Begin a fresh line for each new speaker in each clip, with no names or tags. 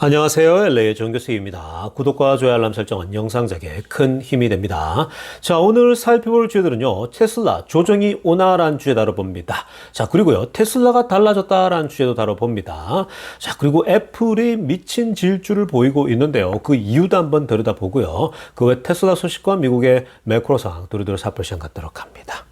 안녕하세요. LA의 정교수입니다. 구독과 좋아요 알람 설정은 영상 제작에 큰 힘이 됩니다. 자, 오늘 살펴볼 주제들은요. 테슬라 조정이 오나라는 주제 다뤄봅니다. 자, 그리고요. 테슬라가 달라졌다라는 주제도 다뤄봅니다. 자, 그리고 애플이 미친 질주를 보이고 있는데요. 그 이유도 한번 들여다보고요. 그 외 테슬라 소식과 미국의 매크로 상황 두루두루 살펴볼 시간 갖도록 합니다.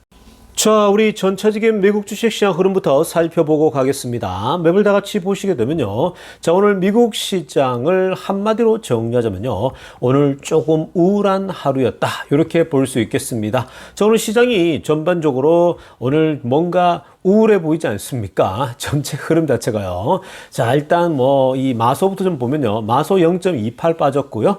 자, 우리 전체적인 미국 주식시장 흐름부터 살펴보고 가겠습니다. 맵을 다 같이 보시게 되면요. 자, 오늘 미국 시장을 한마디로 정리하자면요. 오늘 조금 우울한 하루였다. 이렇게 볼 수 있겠습니다. 자, 오늘 시장이 전반적으로 오늘 뭔가 우울해 보이지 않습니까? 전체 흐름 자체가요. 자, 일단 이 마소부터 좀 보면요. 마소 0.28 빠졌고요.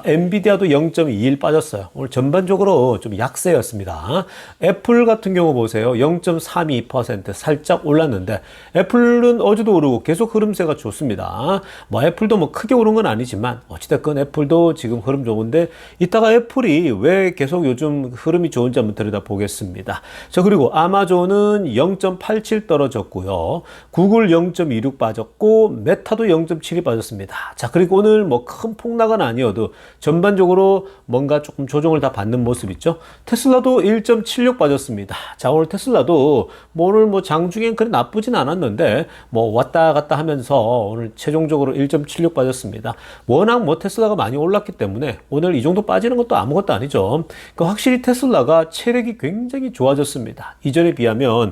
엔비디아도 0.21 빠졌어요. 오늘 전반적으로 좀 약세였습니다. 애플 같은 경우 보세요. 0.32% 살짝 올랐는데 애플은 어제도 오르고 계속 흐름세가 좋습니다. 애플도 크게 오른 건 아니지만 어찌됐건 애플도 지금 흐름 좋은데 이따가 애플이 왜 계속 요즘 흐름이 좋은지 한번 들여다보겠습니다. 자, 그리고 아마존은 0.87 떨어졌고요. 구글 0.26 빠졌고 메타도 0.72 빠졌습니다. 자, 그리고 오늘 큰 폭락은 아니어도 전반적으로 뭔가 조금 조정을 다 받는 모습 있죠. 테슬라도 1.76 빠졌습니다. 자, 오늘 테슬라도 오늘 장중엔 그리 나쁘진 않았는데 왔다 갔다 하면서 오늘 최종적으로 1.76 빠졌습니다. 워낙 테슬라가 많이 올랐기 때문에 오늘 이 정도 빠지는 것도 아무것도 아니죠. 그러니까 확실히 테슬라가 체력이 굉장히 좋아졌습니다. 이전에 비하면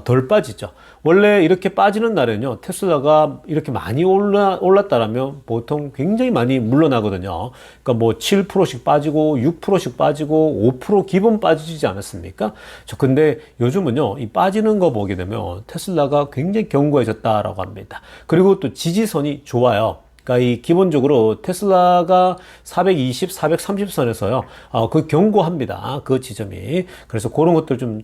덜 빠지죠. 원래 이렇게 빠지는 날에는요, 테슬라가 이렇게 많이 올랐다라면 보통 굉장히 많이 물러나거든요. 그러니까 7%씩 빠지고 6%씩 빠지고 5% 기본 빠지지 않았습니까? 근데 요즘은요, 이 빠지는 거 보게 되면 테슬라가 굉장히 견고해졌다라고 합니다. 그리고 또 지지선이 좋아요. 그러니까 이 기본적으로 테슬라가 420, 430선에서요. 그 견고합니다. 그 지점이. 그래서 그런 것들 좀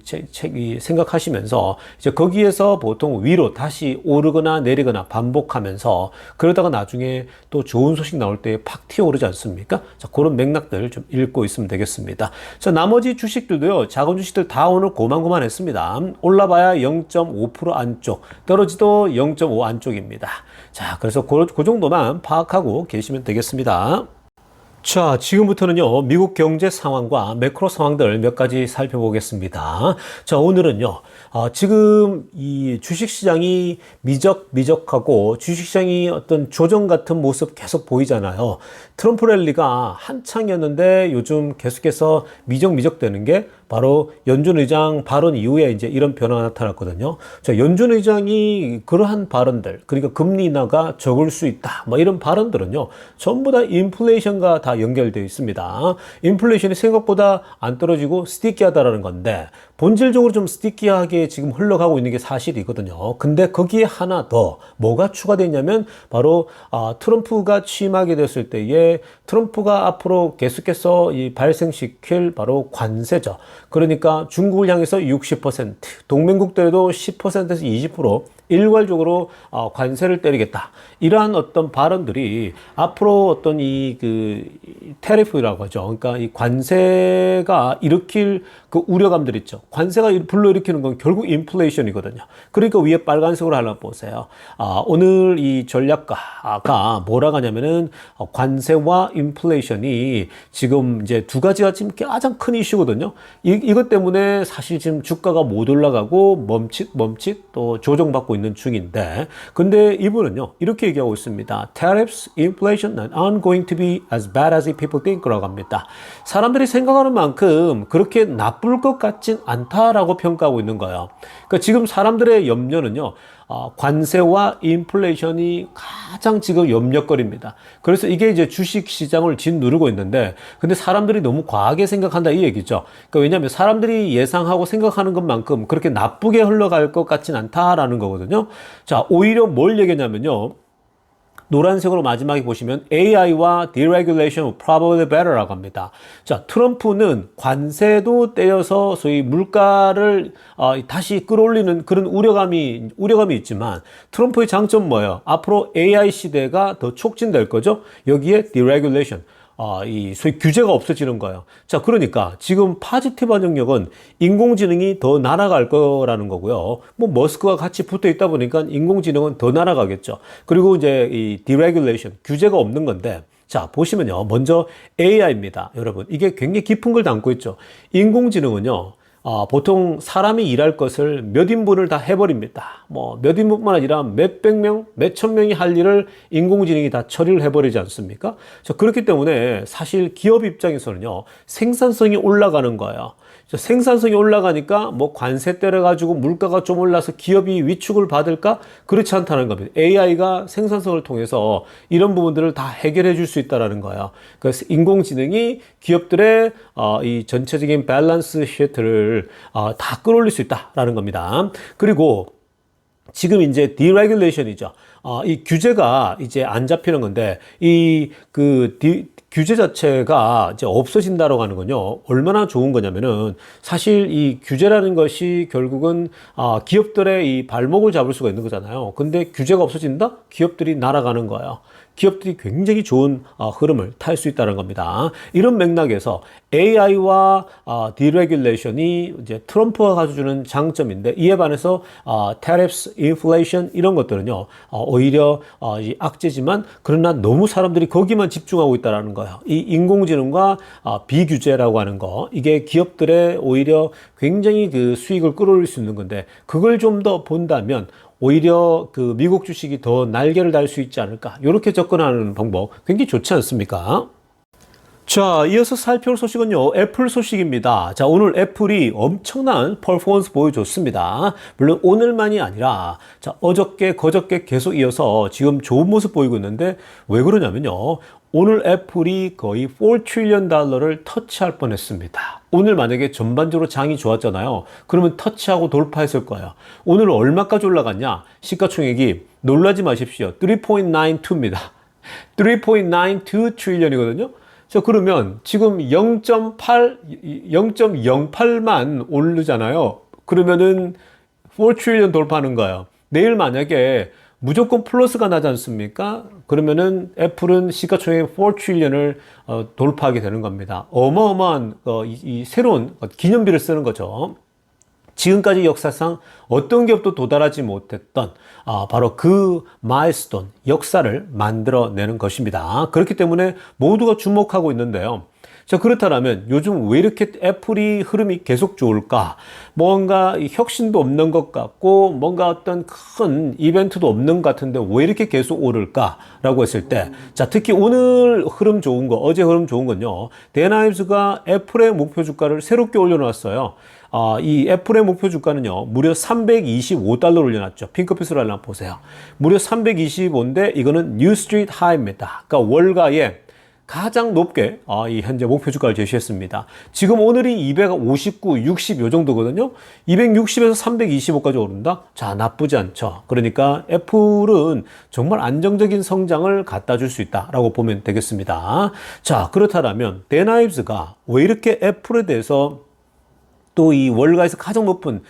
생각하시면서 이제 거기에서 보통 위로 다시 오르거나 내리거나 반복하면서 그러다가 나중에 또 좋은 소식 나올 때 팍 튀어오르지 않습니까? 자, 그런 맥락들 좀 읽고 있으면 되겠습니다. 자, 나머지 주식들도요. 작은 주식들 다 오늘 고만고만했습니다. 올라봐야 0.5% 안쪽, 떨어지도 0.5 안쪽입니다. 자, 그래서 그 정도만 파악하고 계시면 되겠습니다. 자, 지금부터는요, 미국 경제 상황과 매크로 상황들 몇 가지 살펴보겠습니다. 자, 오늘은요, 지금 이 주식시장이 미적미적하고 주식시장이 어떤 조정 같은 모습 계속 보이잖아요. 트럼프 랠리가 한창이었는데 요즘 계속해서 미적미적되는 게 바로 연준 의장 발언 이후에 이제 이런 변화가 나타났거든요. 자, 연준 의장이 그러한 발언들, 그러니까 금리 인하가 적을 수 있다. 이런 발언들은요, 전부 다 인플레이션과 다 연결되어 있습니다. 인플레이션이 생각보다 안 떨어지고 스티키하다라는 건데, 본질적으로 좀 스티키하게 지금 흘러가고 있는 게 사실이거든요. 근데 거기에 하나 더 뭐가 추가되냐면 바로 트럼프가 취임하게 됐을 때에 트럼프가 앞으로 계속해서 이 발생시킬 바로 관세죠. 그러니까 중국을 향해서 60%, 동맹국들에도 10%에서 20% 일괄적으로 관세를 때리겠다. 이러한 어떤 발언들이 앞으로 어떤 테리프라고 하죠. 그러니까 이 관세가 일으킬 그 우려감들 있죠. 관세가 불러일으키는 건 결국 인플레이션이거든요. 그러니까 위에 빨간색으로 하나 보세요. 오늘 이 전략가가 뭐라고 하냐면은 관세와 인플레이션이 지금 이제 두 가지가 지금 가장 큰 이슈거든요. 이것 때문에 사실 지금 주가가 못 올라가고 멈칫 또 조정받고 있는 중인데, 근데 이분은요 이렇게 얘기하고 있습니다. Tariffs, inflation aren't going to be as bad as people think라고 합니다. 사람들이 생각하는 만큼 그렇게 나쁠 것 같진 않다라고 평가하고 있는 거예요. 그러니까 지금 사람들의 염려는요, 관세와 인플레이션이 가장 지금 염려거리입니다. 그래서 이게 이제 주식 시장을 짓누르고 있는데, 근데 사람들이 너무 과하게 생각한다 이 얘기죠. 그러니까 왜냐하면 사람들이 예상하고 생각하는 것만큼 그렇게 나쁘게 흘러갈 것 같진 않다라는 거거든요. 자, 오히려 뭘 얘기냐면요. 노란색으로 마지막에 보시면 AI와 deregulation will probably better라고 합니다. 자, 트럼프는 관세도 떼어서 소위 물가를 다시 끌어올리는 그런 우려감이 있지만, 트럼프의 장점 뭐예요? 앞으로 AI 시대가 더 촉진될 거죠. 여기에 deregulation, 이 소위 규제가 없어지는 거예요. 자, 그러니까 지금 파지티브한 영역은 인공지능이 더 날아갈 거라는 거고요. 뭐 머스크가 같이 붙어 있다 보니까 인공지능은 더 날아가겠죠. 그리고 이제 이 디레귤레이션, 규제가 없는 건데, 자, 보시면요. 먼저 AI입니다. 여러분, 이게 굉장히 깊은 걸 담고 있죠. 인공지능은요. 보통 사람이 일할 것을 몇 인분을 다 해버립니다. 뭐, 몇 인분만 아니라 몇백 명, 몇천 명이 할 일을 인공지능이 다 처리를 해버리지 않습니까? 자, 그렇기 때문에 사실 기업 입장에서는요, 생산성이 올라가는 거예요. 생산성이 올라가니까 뭐 관세 때려가지고 물가가 좀 올라서 기업이 위축을 받을까? 그렇지 않다는 겁니다. AI가 생산성을 통해서 이런 부분들을 다 해결해 줄 수 있다는 거예요. 그래서 인공지능이 기업들의 이 전체적인 밸런스 시트를 다 끌어올릴 수 있다라는 겁니다. 그리고 지금 이제 디레귤레이션이죠. 이 규제가 이제 안 잡히는 건데 규제 자체가 이제 없어진다라고 하는 건요. 얼마나 좋은 거냐면은 사실 이 규제라는 것이 결국은 기업들의 이 발목을 잡을 수가 있는 거잖아요. 근데 규제가 없어진다? 기업들이 날아가는 거예요. 기업들이 굉장히 좋은 흐름을 탈 수 있다는 겁니다. 이런 맥락에서 AI와 디레귤레이션이 이제 트럼프가 가져주는 장점인데 이에 반해서 tariffs, inflation 이런 것들은요 오히려 악재지만 그러나 너무 사람들이 거기만 집중하고 있다는 거예요. 이 인공지능과 비규제라고 하는 거 이게 기업들의 오히려 굉장히 그 수익을 끌어올릴 수 있는 건데 그걸 좀 더 본다면 오히려 그 미국 주식이 더 날개를 달 수 있지 않을까 이렇게 접근하는 방법 굉장히 좋지 않습니까? 자, 이어서 살펴볼 소식은요, 애플 소식입니다. 자, 오늘 애플이 엄청난 퍼포먼스 보여줬습니다. 물론 오늘만이 아니라, 자, 어저께, 그저께 계속 이어서 지금 좋은 모습 보이고 있는데, 왜 그러냐면요, 오늘 애플이 거의 4 트릴리언 달러를 터치할 뻔했습니다. 오늘 만약에 전반적으로 장이 좋았잖아요. 그러면 터치하고 돌파했을 거예요. 오늘 얼마까지 올라갔냐? 시가총액이 놀라지 마십시오. 3.92입니다. 3.92 트릴리언이거든요. 자, 그러면 지금 0.08만 오르잖아요. 그러면은 4 트릴리언 돌파하는 거예요. 내일 만약에 무조건 플러스가 나지 않습니까? 그러면은 애플은 시가총액 4 트릴리언을 돌파하게 되는 겁니다. 어마어마한 이 새로운 기념비를 쓰는 거죠. 지금까지 역사상 어떤 기업도 도달하지 못했던 바로 그 마일스톤, 역사를 만들어내는 것입니다. 그렇기 때문에 모두가 주목하고 있는데요. 자, 그렇다면 요즘 왜 이렇게 애플이 흐름이 계속 좋을까? 뭔가 혁신도 없는 것 같고 뭔가 어떤 큰 이벤트도 없는 것 같은데 왜 이렇게 계속 오를까라고 했을 때, 자, 특히 오늘 흐름 좋은 거, 어제 흐름 좋은 건요. 데나이브스가 애플의 목표 주가를 새롭게 올려놨어요. 이 애플의 목표 주가는요, 무려 325달러를 올려놨죠. 핑크빛으로 한번 보세요. 무려 325인데 이거는 뉴 스트리트 하이입니다. 그러니까 월가에 가장 높게 이 현재 목표 주가를 제시했습니다. 지금 오늘이 259, 60 요 정도거든요. 260에서 325까지 오른다? 자, 나쁘지 않죠. 그러니까 애플은 정말 안정적인 성장을 갖다 줄 수 있다라고 보면 되겠습니다. 자, 그렇다면 데나이브스가 왜 이렇게 애플에 대해서 또 이 월가에서 가장 높은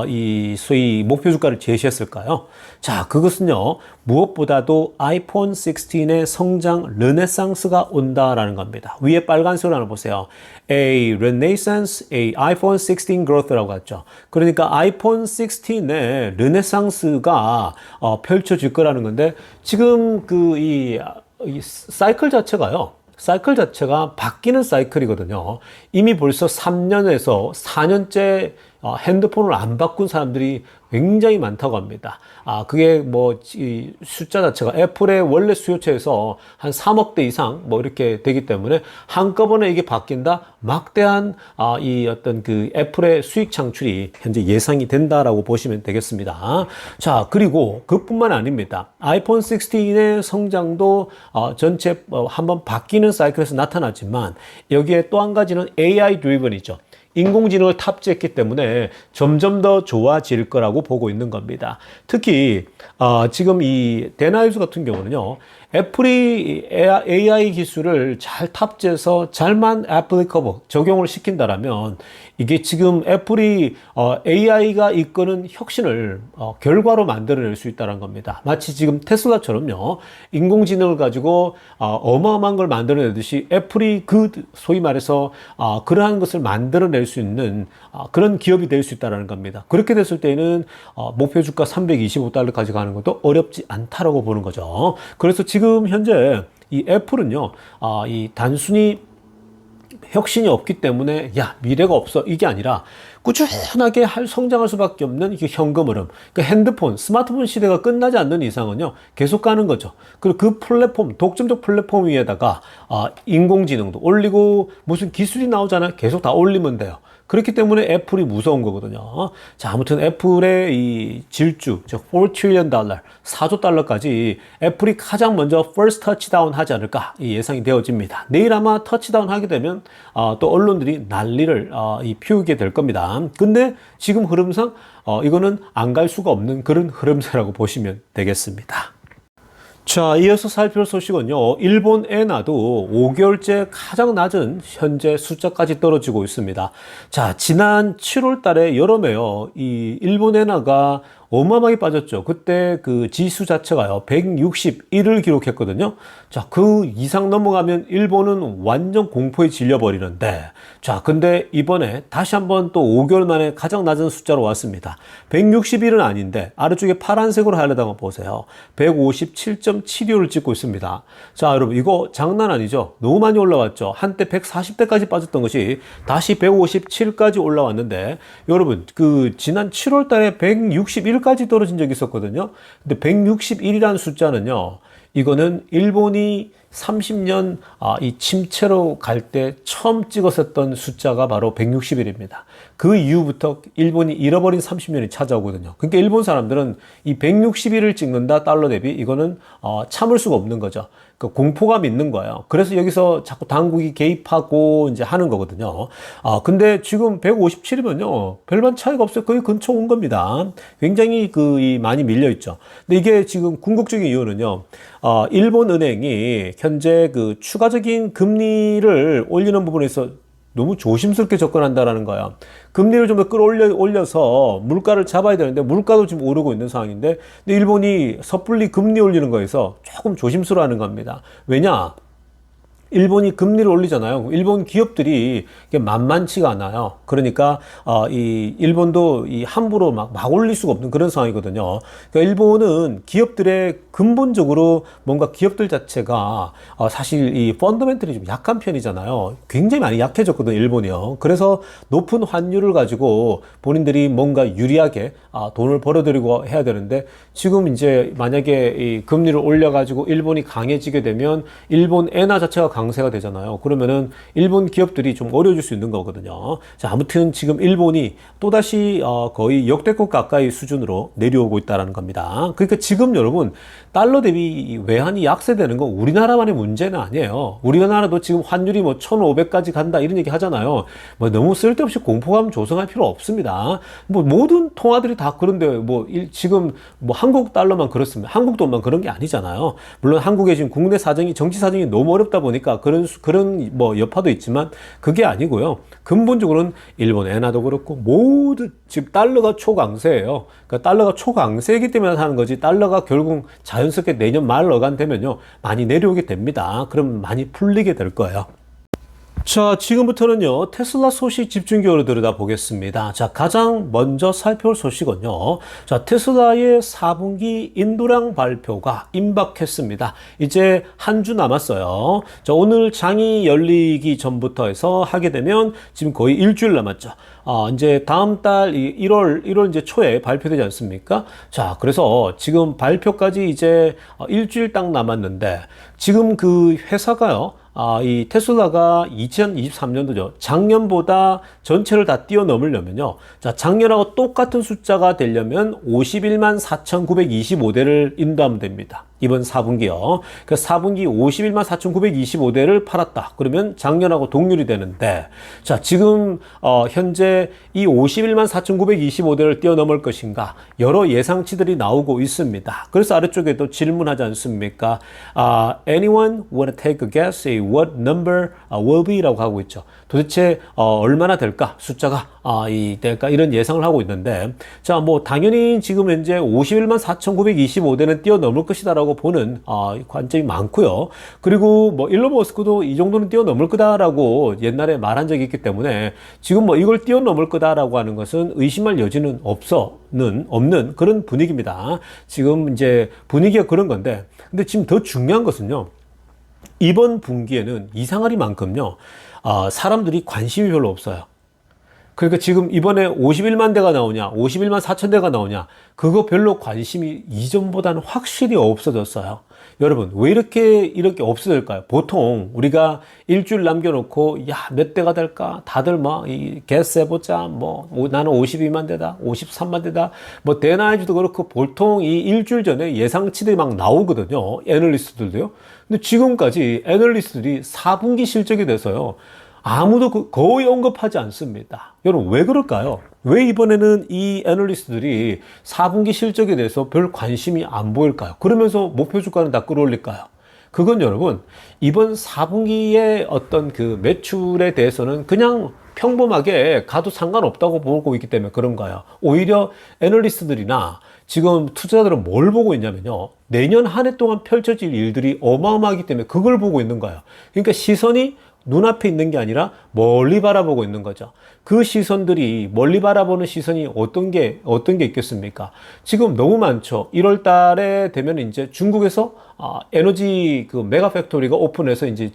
이 소위 목표 주가를 제시했을까요? 자, 그것은요, 무엇보다도 아이폰 16의 성장 르네상스가 온다라는 겁니다. 위에 빨간색으로 하나 보세요. A Renaissance, A iPhone 16 growth라고 했죠. 그러니까 아이폰 16의 르네상스가 펼쳐질 거라는 건데, 지금 이 사이클 자체가요, 사이클 자체가 바뀌는 사이클이거든요. 이미 벌써 3년에서 4년째 핸드폰을 안 바꾼 사람들이 굉장히 많다고 합니다. 그게 뭐, 이 숫자 자체가 애플의 원래 수요처에서 한 3억 대 이상 뭐 이렇게 되기 때문에 한꺼번에 이게 바뀐다? 막대한, 이 어떤 그 애플의 수익 창출이 현재 예상이 된다라고 보시면 되겠습니다. 자, 그리고 그뿐만 아닙니다. 아이폰 16의 성장도 전체 한번 바뀌는 사이클에서 나타나지만 여기에 또 한 가지는 AI 드리븐이죠. 인공지능을 탑재했기 때문에 점점 더 좋아질 거라고 보고 있는 겁니다. 특히 지금 이 데나이브스 같은 경우는요. 애플이 AI 기술을 잘 탑재해서 잘만 applicable 적용을 시킨다라면 이게 지금 애플이 AI가 이끄는 혁신을 결과로 만들어낼 수 있다는 겁니다. 마치 지금 테슬라처럼요. 인공지능을 가지고 어마어마한 걸 만들어내듯이 애플이 그 소위 말해서 그러한 것을 만들어낼 수 있는 그런 기업이 될 수 있다는 겁니다. 그렇게 됐을 때는 목표 주가 $325까지 가는 것도 어렵지 않다라고 보는 거죠. 그래서 지금 현재 이 애플은요, 이 단순히 혁신이 없기 때문에 야 미래가 없어 이게 아니라 꾸준하게 성장할 수밖에 없는 이게 현금 흐름. 그러니까 핸드폰, 스마트폰 시대가 끝나지 않는 이상은요 계속 가는 거죠. 그리고 그 플랫폼, 독점적 플랫폼 위에다가 인공지능도 올리고 무슨 기술이 나오잖아요. 계속 다 올리면 돼요. 그렇기 때문에 애플이 무서운 거거든요. 자, 아무튼 애플의 이 질주, 즉 $4 trillion, 4조 달러까지 애플이 가장 먼저 first touchdown 하지 않을까 예상이 되어집니다. 내일 아마 터치다운 하게 되면 또 언론들이 난리를 피우게 될 겁니다. 근데 지금 흐름상 이거는 안 갈 수가 없는 그런 흐름세라고 보시면 되겠습니다. 자, 이어서 살펴볼 소식은요. 일본 엔화도 5개월째 가장 낮은 현재 숫자까지 떨어지고 있습니다. 자, 지난 7월 달에 여름에요. 이 일본 엔화가 어마어마하게 빠졌죠. 그때 그 지수 자체가요, 161을 기록했거든요. 자, 그 이상 넘어가면 일본은 완전 공포에 질려버리는데, 자, 근데 이번에 다시 한번 또 5개월 만에 가장 낮은 숫자로 왔습니다. 161은 아닌데, 아래쪽에 파란색으로 하려다가 보세요. 157.76을 찍고 있습니다. 자, 여러분, 이거 장난 아니죠? 너무 많이 올라왔죠? 한때 140대까지 빠졌던 것이 다시 157까지 올라왔는데, 여러분, 그 지난 7월 달에 161까지 떨어진 적이 있었거든요. 근데 161이라는 숫자는요, 이거는 일본이 30년 이 침체로 갈 때 처음 찍었었던 숫자가 바로 160일입니다. 그 이후부터 일본이 잃어버린 30년이 찾아오거든요. 그러니까 일본 사람들은 이 160일을 찍는다 달러 대비 이거는 참을 수가 없는 거죠. 그 공포감이 있는 거예요. 그래서 여기서 자꾸 당국이 개입하고 이제 하는 거거든요. 근데 지금 157이면요. 별반 차이가 없어요. 거의 근처 온 겁니다. 굉장히 많이 밀려 있죠. 근데 이게 지금 궁극적인 이유는요. 일본 은행이 현재 그 추가적인 금리를 올리는 부분에서 너무 조심스럽게 접근한다라는 거야. 금리를 좀 더 끌어올려서 물가를 잡아야 되는데 물가도 지금 오르고 있는 상황인데 근데 일본이 섣불리 금리 올리는 거에서 조금 조심스러워하는 겁니다. 왜냐? 일본이 금리를 올리잖아요. 일본 기업들이 만만치가 않아요. 그러니까 이 일본도 함부로 막 올릴 수가 없는 그런 상황이거든요. 그러니까 일본은 기업들의 근본적으로 뭔가 기업들 자체가 사실 이 펀더멘털이 좀 약한 편이잖아요. 굉장히 많이 약해졌거든요, 일본이요. 그래서 높은 환율을 가지고 본인들이 뭔가 유리하게 돈을 벌어들이고 해야 되는데 지금 이제 만약에 이 금리를 올려가지고 일본이 강해지게 되면 일본 엔화 자체가 강세가 되잖아요. 그러면은 일본 기업들이 좀 어려워질 수 있는 거거든요. 자, 아무튼 지금 일본이 또다시 거의 역대급 가까이 수준으로 내려오고 있다는 겁니다. 그러니까 지금 여러분 달러 대비 외환이 약세되는 건 우리나라만의 문제는 아니에요. 우리나라도 지금 환율이 뭐 1,500까지 간다 이런 얘기 하잖아요. 뭐 너무 쓸데없이 공포감 조성할 필요 없습니다. 뭐 모든 통화들이 다 그런데 지금 한국 달러만 그렇습니다. 한국 돈만 그런 게 아니잖아요. 물론 한국의 지금 국내 사정이 정치 사정이 너무 어렵다 보니까 그런 여파도 있지만 그게 아니고요. 근본적으로는 일본 엔화도 그렇고 모두 지금 달러가 초강세예요. 그러니까 달러가 초강세이기 때문에 하는 거지 달러가 결국 자연스럽게 내년 말 어간 되면요 많이 내려오게 됩니다. 그럼 많이 풀리게 될 거예요. 자, 지금부터는요, 테슬라 소식 집중적으로 들여다보겠습니다. 자, 가장 먼저 살펴볼 소식은요, 자, 테슬라의 4분기 인도량 발표가 임박했습니다. 이제 한 주 남았어요. 자, 오늘 장이 열리기 전부터 해서 하게 되면 지금 거의 일주일 남았죠. 이제 다음 달 1월 이제 초에 발표되지 않습니까? 자, 그래서 지금 발표까지 이제 일주일 딱 남았는데, 지금 그 회사가요, 이 테슬라가 2023년도죠. 작년보다 전체를 다 뛰어넘으려면요. 자, 작년하고 똑같은 숫자가 되려면 51만 4,925대를 인도하면 됩니다. 이번 4분기요. 그 4분기 51만 4,925대를 팔았다. 그러면 작년하고 동률이 되는데, 자, 지금, 현재 이 51만 4,925대를 뛰어넘을 것인가? 여러 예상치들이 나오고 있습니다. 그래서 아래쪽에도 질문하지 않습니까? Anyone wanna take a guess at what number will be? 라고 하고 있죠. 도대체, 얼마나 될까? 숫자가, 될까? 이런 예상을 하고 있는데, 자, 뭐, 당연히 지금 현재 51만 4,925대는 뛰어넘을 것이다라고 보는 관점이 많고요. 그리고 뭐 일론 머스크도 이 정도는 뛰어넘을 거다라고 옛날에 말한 적이 있기 때문에 지금 뭐 이걸 뛰어넘을 거다라고 하는 것은 의심할 여지는 없는 그런 분위기입니다. 지금 이제 분위기가 그런 건데, 근데 지금 더 중요한 것은요. 이번 분기에는 이상하리만큼요. 사람들이 관심이 별로 없어요. 그러니까 지금 이번에 51만 대가 나오냐, 51만 4천 대가 나오냐, 그거 별로 관심이 이전보다는 확실히 없어졌어요. 여러분, 왜 이렇게 없어질까요? 보통 우리가 일주일 남겨놓고, 야, 몇 대가 될까? 다들 막, 개수 해보자. 나는 52만 대다, 53만 대다. 뭐, 대나이즈도 그렇고, 보통 이 일주일 전에 예상치들이 막 나오거든요. 애널리스트들도요. 근데 지금까지 애널리스트들이 4분기 실적에 대해서요. 아무도 거의 언급하지 않습니다. 여러분, 왜 그럴까요? 왜 이번에는 이 애널리스트들이 4분기 실적에 대해서 별 관심이 안 보일까요? 그러면서 목표 주가는 다 끌어올릴까요? 그건 여러분, 이번 4분기의 어떤 그 매출에 대해서는 그냥 평범하게 가도 상관없다고 보고 있기 때문에 그런 거예요. 오히려 애널리스트들이나 지금 투자자들은 뭘 보고 있냐면요. 내년 한 해 동안 펼쳐질 일들이 어마어마하기 때문에 그걸 보고 있는 거예요. 그러니까 시선이 눈앞에 있는 게 아니라 멀리 바라보고 있는 거죠. 그 시선들이 멀리 바라보는 시선이 어떤 게 있겠습니까? 지금 너무 많죠. 1월 달에 되면 이제 중국에서 에너지 그 메가 팩토리가 오픈해서 이제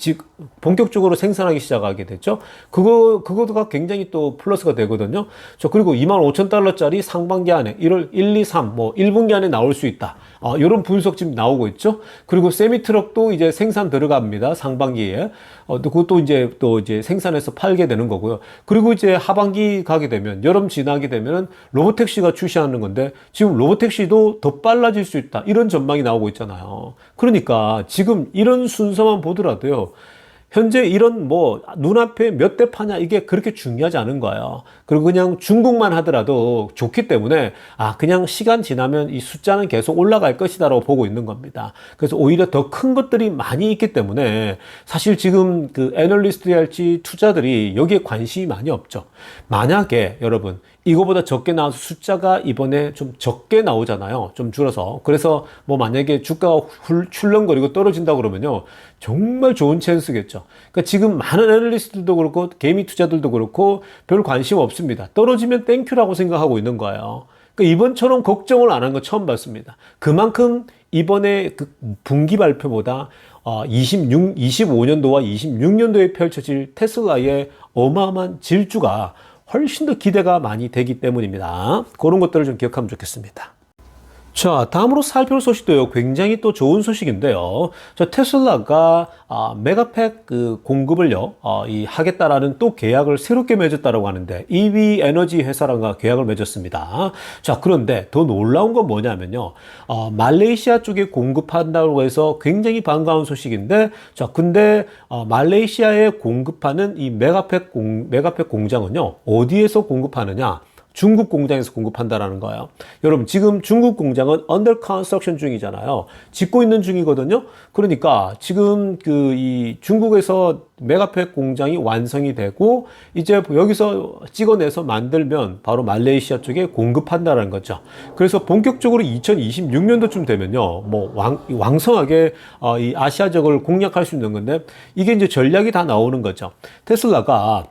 본격적으로 생산하기 시작하게 됐죠. 그거가 굉장히 또 플러스가 되거든요. 그리고 25,000달러짜리 상반기 안에 1월 1, 2, 3, 뭐 1분기 안에 나올 수 있다. 이런 분석 지금 나오고 있죠. 그리고 세미트럭도 이제 생산 들어갑니다. 상반기에. 그것도 이제 생산해서 팔게 되는 거고요. 그리고 이제 하반기 가게 되면, 여름 지나게 되면은 로보택시가 출시하는 건데, 지금 로보택시도 더 빨라질 수 있다. 이런 전망이 나오고 있잖아요. 그러니까 지금 이런 순서만 보더라도요. 현재 이런 뭐 눈앞에 몇 대 파냐 이게 그렇게 중요하지 않은 거예요. 그리고 그냥 중국만 하더라도 좋기 때문에 그냥 시간 지나면 이 숫자는 계속 올라갈 것이다라고 보고 있는 겁니다. 그래서 오히려 더 큰 것들이 많이 있기 때문에 사실 지금 그 애널리스트랄지 투자들이 여기에 관심이 많이 없죠. 만약에 여러분 이거보다 적게 나와서 숫자가 이번에 좀 적게 나오잖아요. 좀 줄어서. 그래서 뭐 만약에 주가가 출렁거리고 떨어진다 그러면요. 정말 좋은 찬스겠죠. 그러니까 지금 많은 애널리스트들도 그렇고 개미 투자들도 그렇고 별 관심 없습니다. 떨어지면 땡큐라고 생각하고 있는 거예요. 그러니까 이번처럼 걱정을 안 한 거 처음 봤습니다. 그만큼 이번에 그 분기 발표보다 25년도와 26년도에 펼쳐질 테슬라의 어마어마한 질주가 훨씬 더 기대가 많이 되기 때문입니다. 그런 것들을 좀 기억하면 좋겠습니다. 자, 다음으로 살펴볼 소식도요. 굉장히 또 좋은 소식인데요. 테슬라가 메가팩 그 공급을요, 하겠다라는 또 계약을 새롭게 맺었다라고 하는데 EV 에너지 회사랑과 계약을 맺었습니다. 자, 그런데 더 놀라운 건 뭐냐면요, 말레이시아 쪽에 공급한다고 해서 굉장히 반가운 소식인데, 자, 근데 말레이시아에 공급하는 이 메가팩 공장은요, 어디에서 공급하느냐? 중국 공장에서 공급한다라는 거예요. 여러분, 지금 중국 공장은 under construction 중이잖아요. 짓고 있는 중이거든요. 그러니까 지금 이 중국에서 메가팩 공장이 완성이 되고 이제 여기서 찍어내서 만들면 바로 말레이시아 쪽에 공급한다라는 거죠. 그래서 본격적으로 2026년도쯤 되면요, 뭐 왕성하게 이 아시아적을 공략할 수 있는 건데 이게 이제 전략이 다 나오는 거죠. 테슬라가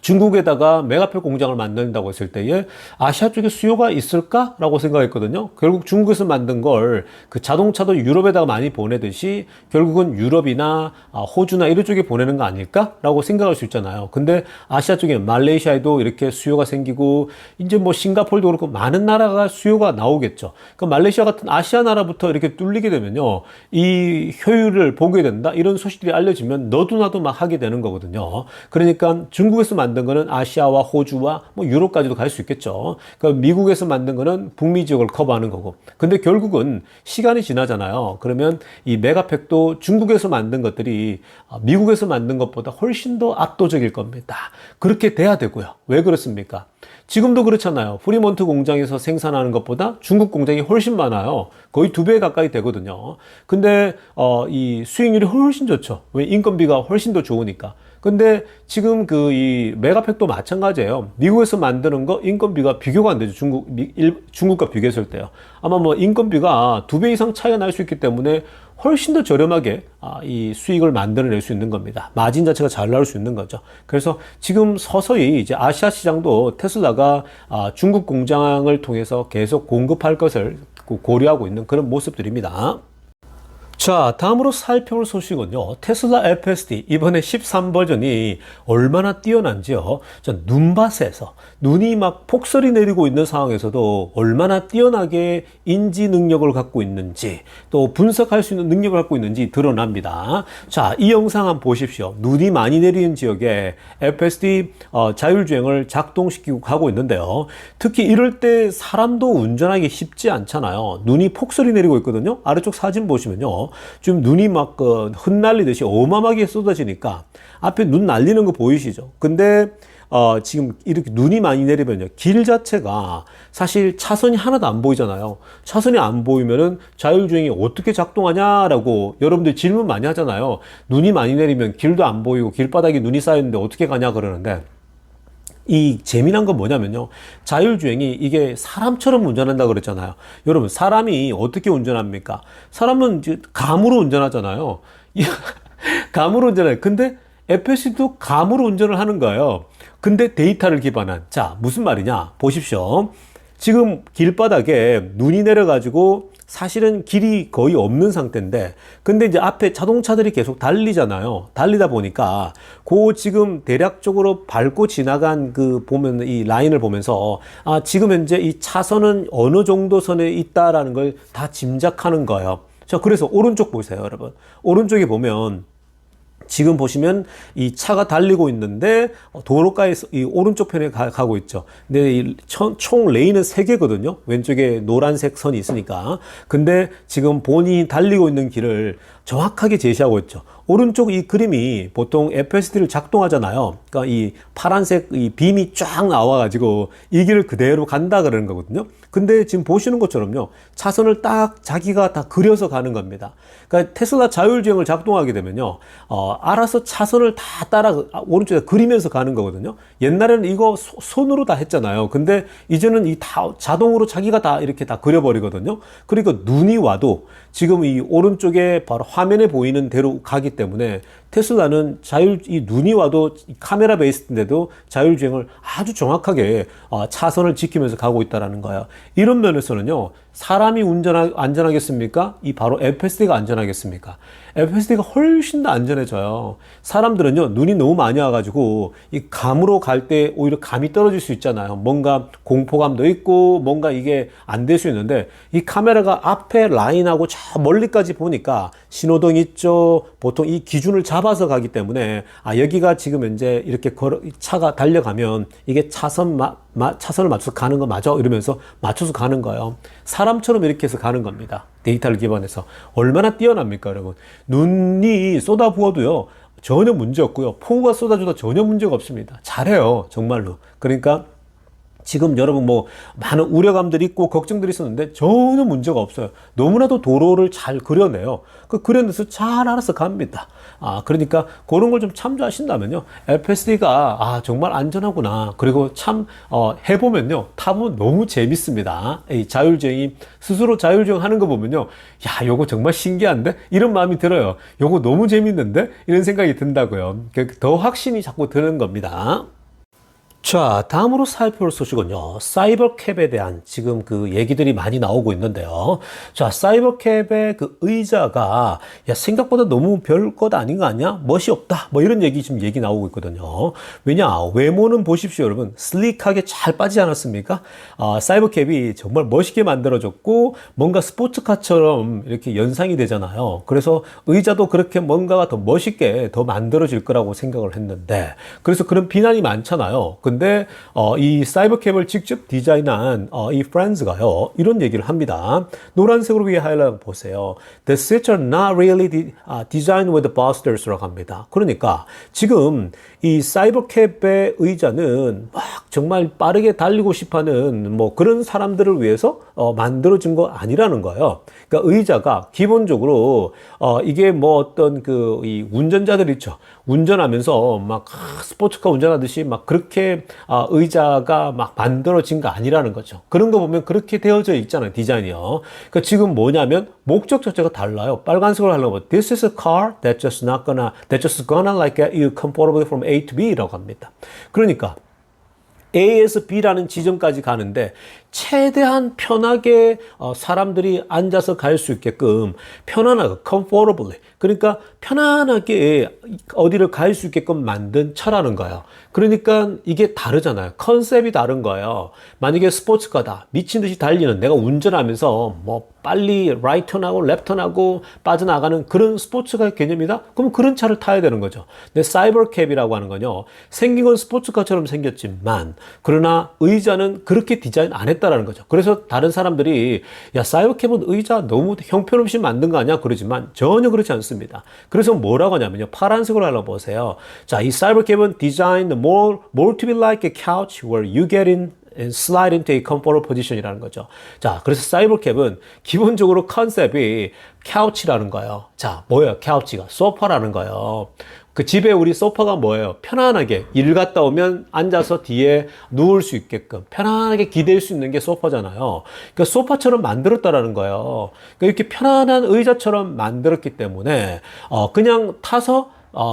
중국에다가 메가팩 공장을 만든다고 했을 때에 아시아 쪽에 수요가 있을까라고 생각했거든요. 결국 중국에서 만든 걸 그 자동차도 유럽에다가 많이 보내듯이 결국은 유럽이나 호주나 이런 쪽에 보내는 거 아닐까라고 생각할 수 있잖아요. 근데 아시아 쪽에 말레이시아에도 이렇게 수요가 생기고 이제 뭐 싱가포르도 그렇고 많은 나라가 수요가 나오겠죠. 그러니까 말레이시아 같은 아시아 나라부터 이렇게 뚫리게 되면요, 이 효율을 보게 된다 이런 소식들이 알려지면 너도 나도 막 하게 되는 거거든요. 그러니까 중국에서 만든 거는 아시아와 호주와 뭐 유럽까지도 갈 수 있겠죠. 그러니까 미국에서 만든 거는 북미 지역을 커버하는 거고. 근데 결국은 시간이 지나잖아요. 그러면 이 메가팩도 중국에서 만든 것들이 미국에서 만든 것보다 훨씬 더 압도적일 겁니다. 그렇게 돼야 되고요. 왜 그렇습니까? 지금도 그렇잖아요. 프리몬트 공장에서 생산하는 것보다 중국 공장이 훨씬 많아요. 거의 2배 가까이 되거든요. 근데 이 수익률이 훨씬 좋죠. 왜? 인건비가 훨씬 더 좋으니까. 근데 지금 이 메가팩도 마찬가지예요. 미국에서 만드는 거 인건비가 비교가 안 되죠. 중국과 비교했을 때요. 아마 뭐 인건비가 2배 이상 차이가 날 수 있기 때문에 훨씬 더 저렴하게 이 수익을 만들어낼 수 있는 겁니다. 마진 자체가 잘 나올 수 있는 거죠. 그래서 지금 서서히 이제 아시아 시장도 테슬라가 중국 공장을 통해서 계속 공급할 것을 고려하고 있는 그런 모습들입니다. 자, 다음으로 살펴볼 소식은요. 테슬라 FSD 이번에 13버전이 얼마나 뛰어난지요. 자, 눈밭에서 눈이 막 폭설이 내리고 있는 상황에서도 얼마나 뛰어나게 인지 능력을 갖고 있는지 또 분석할 수 있는 능력을 갖고 있는지 드러납니다. 자, 이 영상 한번 보십시오. 눈이 많이 내리는 지역에 FSD 자율주행을 작동시키고 가고 있는데요. 특히 이럴 때 사람도 운전하기 쉽지 않잖아요. 눈이 폭설이 내리고 있거든요. 아래쪽 사진 보시면요. 지금 눈이 막 흩날리듯이 어마어마하게 쏟아지니까 앞에 눈 날리는 거 보이시죠? 근데 지금 이렇게 눈이 많이 내리면요. 길 자체가 사실 차선이 하나도 안 보이잖아요. 차선이 안 보이면은 자율주행이 어떻게 작동하냐라고 여러분들 질문 많이 하잖아요. 눈이 많이 내리면 길도 안 보이고 길바닥에 눈이 쌓였는데 어떻게 가냐 그러는데 이 재미난 건 뭐냐면요. 자율주행이 이게 사람처럼 운전한다 그랬잖아요. 여러분, 사람이 어떻게 운전합니까? 사람은 이제 감으로 운전하잖아요. 감으로 운전해요. 근데 FSD도 감으로 운전을 하는 거예요. 근데 데이터를 기반한. 자, 무슨 말이냐? 보십시오. 지금 길바닥에 눈이 내려가지고 사실은 길이 거의 없는 상태인데 근데 이제 앞에 자동차들이 계속 달리잖아요. 달리다 보니까 지금 대략적으로 밟고 지나간 보면 이 라인을 보면서 지금 현재 이 차선은 어느 정도 선에 있다라는 걸 다 짐작하는 거예요. 자, 그래서 오른쪽 보세요, 여러분. 오른쪽에 보면 지금 보시면 이 차가 달리고 있는데 도로가에서 이 오른쪽 편에 가고 있죠. 근데 이 총 레인은 3개거든요. 왼쪽에 노란색 선이 있으니까. 근데 지금 본인이 달리고 있는 길을 정확하게 제시하고 있죠. 오른쪽 이 그림이 보통 FSD를 작동하잖아요. 그러니까 이 파란색 이 빔이 쫙 나와가지고 이 길을 그대로 간다 그러는 거거든요. 근데 지금 보시는 것처럼요. 차선을 딱 자기가 다 그려서 가는 겁니다. 그러니까 테슬라 자율주행을 작동하게 되면요. 알아서 차선을 다 따라 오른쪽에 그리면서 가는 거거든요. 옛날에는 이거 손으로 다 했잖아요. 근데 이제는 이 다 자동으로 자기가 다 이렇게 다 그려버리거든요. 그러니까 눈이 와도 지금 이 오른쪽에 바로 화면에 보이는 대로 가기 때문에 테슬라는 이 눈이 와도 카메라 베이스인데도 자율주행을 아주 정확하게 차선을 지키면서 가고 있다는 거예요. 이런 면에서는요, 사람이 안전하겠습니까? 이 바로 FSD가 안전하겠습니까? FSD가 훨씬 더 안전해져요. 사람들은요, 눈이 너무 많이 와가지고 이 감으로 갈 때 오히려 감이 떨어질 수 있잖아요. 뭔가 공포감도 있고 뭔가 이게 안 될 수 있는데 이 카메라가 앞에 라인하고 저 멀리까지 보니까 신호등 있죠. 보통 이 기준을 잡아서 가기 때문에 여기가 지금 현재 이렇게 차가 달려가면 이게 차선을 맞춰서 가는 거 맞아? 이러면서 맞춰서 가는 거예요. 사람처럼 이렇게 해서 가는 겁니다. 데이터를 기반해서. 얼마나 뛰어납니까, 여러분? 눈이 쏟아부어도요, 전혀 문제 없고요. 폭우가 쏟아져도 전혀 문제가 없습니다. 잘해요, 정말로. 그러니까 지금 여러분 많은 우려감들이 있고 걱정들이 있었는데 전혀 문제가 없어요. 너무나도 도로를 잘 그려내요. 그려내서 잘 알아서 갑니다. 그러니까 그런 걸 좀 참조하신다면요. FSD가 정말 안전하구나. 그리고 참 해보면요. 타보면 너무 재밌습니다. 이 자율주행이 스스로 자율주행 하는 거 보면요. 야, 요거 정말 신기한데? 이런 마음이 들어요. 요거 너무 재밌는데? 이런 생각이 든다고요. 더 확신이 자꾸 드는 겁니다. 자, 다음으로 살펴볼 소식은요. 사이버캡에 대한 지금 그 얘기들이 많이 나오고 있는데요. 자, 사이버캡의 그 의자가 야, 생각보다 너무 별것 아닌 거 아니야? 멋이 없다. 뭐 이런 얘기 지금 얘기 나오고 있거든요. 왜냐? 외모는 보십시오, 여러분. 슬릭하게 잘 빠지지 않았습니까? 사이버캡이 정말 멋있게 만들어졌고 뭔가 스포츠카처럼 이렇게 연상이 되잖아요. 그래서 의자도 그렇게 뭔가가 더 멋있게 더 만들어질 거라고 생각을 했는데 그래서 그런 비난이 많잖아요. 근데 이 사이버캡을 직접 디자인한 이 프렌즈가요 이런 얘기를 합니다. 노란색으로 위에 하이라이트 보세요. The seats are not really designed with bolsters라고 합니다. 그러니까 지금 이 사이버캡의 의자는 막 정말 빠르게 달리고 싶어하는 뭐 그런 사람들을 위해서 만들어진 거 아니라는 거예요. 그러니까 의자가 기본적으로 이게 뭐 어떤 그 이 운전자들 있죠. 운전하면서 막 스포츠카 운전하듯이 막 그렇게 의자가 막 만들어진 거 아니라는 거죠. 그런 거 보면 그렇게 되어져 있잖아요, 디자인이요. 그러니까 지금 뭐냐면 목적 자체가 달라요. 빨간색으로 하려고 This is a car that just gonna like get you comfortably from A to B라고 합니다. 그러니까 A에서 B라는 지점까지 가는데 최대한 편하게 사람들이 앉아서 갈 수 있게끔 편안하게 comfortably 그러니까 편안하게 어디를 갈 수 있게끔 만든 차라는 거예요. 그러니까 이게 다르잖아요. 컨셉이 다른 거예요. 만약에 스포츠카다 미친 듯이 달리는 내가 운전하면서 뭐 빨리 라이트 턴하고 랩 턴하고 빠져나가는 그런 스포츠카 개념이다? 그럼 그런 차를 타야 되는 거죠. 근데 사이버캡이라고 하는 건요. 생긴 건 스포츠카처럼 생겼지만 그러나 의자는 그렇게 디자인 안 했다라는 거죠. 그래서 다른 사람들이 야 사이버캡은 의자 너무 형편없이 만든 거 아니야? 그러지만 전혀 그렇지 않습니다. 그래서 뭐라고 하냐면요. 파란색으로 알아보세요. 자, 이 사이버캡은 designed more to be like a couch where you get in and slide into a comfortable position이라는 거죠. 자, 그래서 사이버캡은 기본적으로 컨셉이 카우치라는 거예요. 자, 뭐예요? 카우치가 소파라는 거예요. 그 집에 우리 소파가 뭐예요? 편안하게 일 갔다 오면 앉아서 뒤에 누울 수 있게끔 편안하게 기댈 수 있는 게 소파잖아요. 그러니까 소파처럼 만들었다라는 거예요. 그러니까 이렇게 편안한 의자처럼 만들었기 때문에 그냥 타서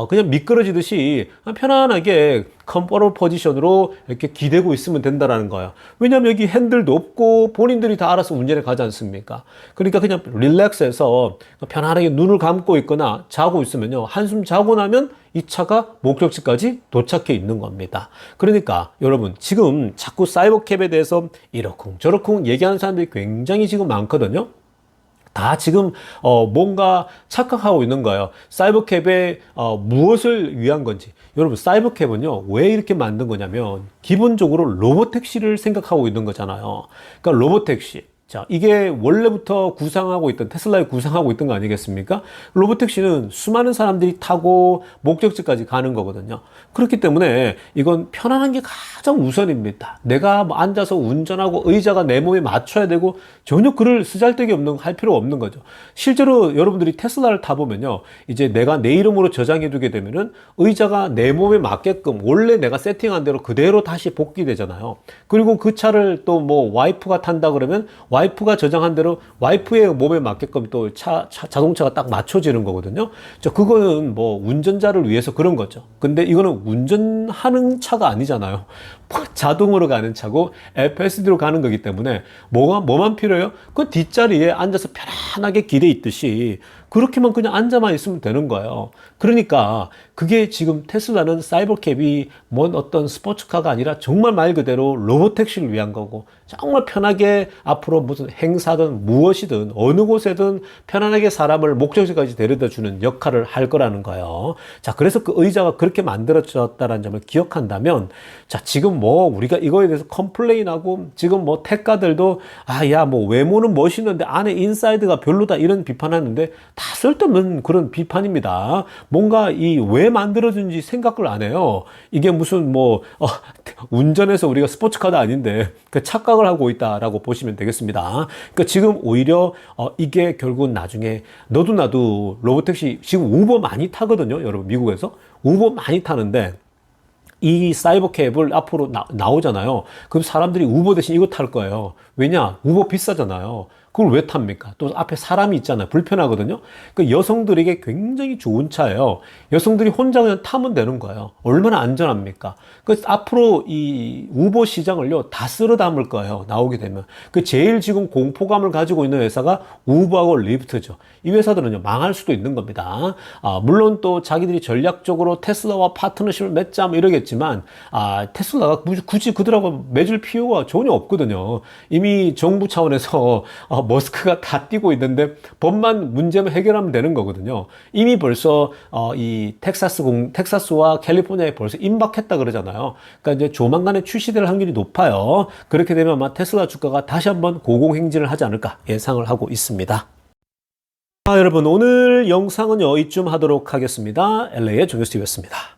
그냥 미끄러지듯이 편안하게 컴포트 포지션으로 이렇게 기대고 있으면 된다라는 거예요. 왜냐면 여기 핸들도 없고 본인들이 다 알아서 운전해 가지 않습니까? 그러니까 그냥 릴렉스해서 편안하게 눈을 감고 있거나 자고 있으면요. 한숨 자고 나면 이 차가 목적지까지 도착해 있는 겁니다. 그러니까 여러분 지금 자꾸 사이버캡에 대해서 이러쿵 저러쿵 얘기하는 사람들이 굉장히 지금 많거든요. 다 지금 뭔가 착각하고 있는 거예요. 사이버캡에 무엇을 위한 건지. 여러분 사이버캡은요 왜 이렇게 만든 거냐면 기본적으로 로보택시를 생각하고 있는 거잖아요. 그러니까 로보택시. 자, 이게 원래부터 구상하고 있던, 테슬라에 구상하고 있던 거 아니겠습니까? 로보택시는 수많은 사람들이 타고 목적지까지 가는 거거든요. 그렇기 때문에 이건 편안한 게 가장 우선입니다. 내가 뭐 앉아서 운전하고 의자가 내 몸에 맞춰야 되고 전혀 그럴 쓰잘데기 없는, 할 필요 없는 거죠. 실제로 여러분들이 테슬라를 타보면요. 이제 내가 내 이름으로 저장해 두게 되면은 의자가 내 몸에 맞게끔 원래 내가 세팅한 대로 그대로 다시 복귀되잖아요. 그리고 그 차를 또 뭐 와이프가 탄다 그러면 와이프가 저장한 대로 와이프의 몸에 맞게끔 또 자동차가 딱 맞춰지는 거거든요. 그거는 뭐 운전자를 위해서 그런 거죠. 근데 이거는 운전하는 차가 아니잖아요. 자동으로 가는 차고 FSD로 가는 거기 때문에 뭐만 필요해요? 그 뒷자리에 앉아서 편안하게 기대 있듯이 그렇게만 그냥 앉아만 있으면 되는 거예요. 그러니까 그게 지금 테슬라는 사이버캡이 뭔 어떤 스포츠카가 아니라 정말 말 그대로 로보택시를 위한 거고 정말 편하게 앞으로 무슨 행사든 무엇이든 어느 곳에든 편안하게 사람을 목적지까지 데려다 주는 역할을 할 거라는 거예요. 자, 그래서 그 의자가 그렇게 만들어졌다는 점을 기억한다면 자, 지금 뭐 우리가 이거에 대해서 컴플레인하고 지금 뭐 택가들도 야 뭐 외모는 멋있는데 안에 인사이드가 별로다 이런 비판하는데 다 쓸데없는 그런 비판입니다. 뭔가 이 왜 만들어진지 생각을 안 해요. 이게 무슨 뭐 운전해서 우리가 스포츠카도 아닌데 그 착각을 하고 있다라고 보시면 되겠습니다. 그러니까 지금 오히려 이게 결국 나중에 너도 나도 로보택시 지금 우버 많이 타거든요. 여러분 미국에서 우버 많이 타는데 이 사이버캡을 앞으로 나오잖아요. 그럼 사람들이 우버 대신 이거 탈 거예요. 왜냐? 우버 비싸잖아요. 그걸 왜 탑니까? 또 앞에 사람이 있잖아요. 불편하거든요. 그 여성들에게 굉장히 좋은 차예요. 여성들이 혼자 그냥 타면 되는 거예요. 얼마나 안전합니까? 그 앞으로 이 우버 시장을요 다 쓸어 담을 거예요. 나오게 되면 그 제일 지금 공포감을 가지고 있는 회사가 우버하고 리프트죠. 이 회사들은요 망할 수도 있는 겁니다. 물론 또 자기들이 전략적으로 테슬라와 파트너십을 맺자 뭐 이러겠지만 테슬라가 굳이 그들하고 맺을 필요가 전혀 없거든요. 이미 정부 차원에서 머스크가 다 뛰고 있는데 법만 문제만 해결하면 되는 거거든요. 이미 벌써 이 텍사스와 캘리포니아에 벌써 임박했다 그러잖아요. 그러니까 이제 조만간에 출시될 확률이 높아요. 그렇게 되면 아마 테슬라 주가가 다시 한번 고공행진을 하지 않을까 예상을 하고 있습니다. 여러분 오늘 영상은요 이쯤 하도록 하겠습니다. LA의 종교스티브였습니다.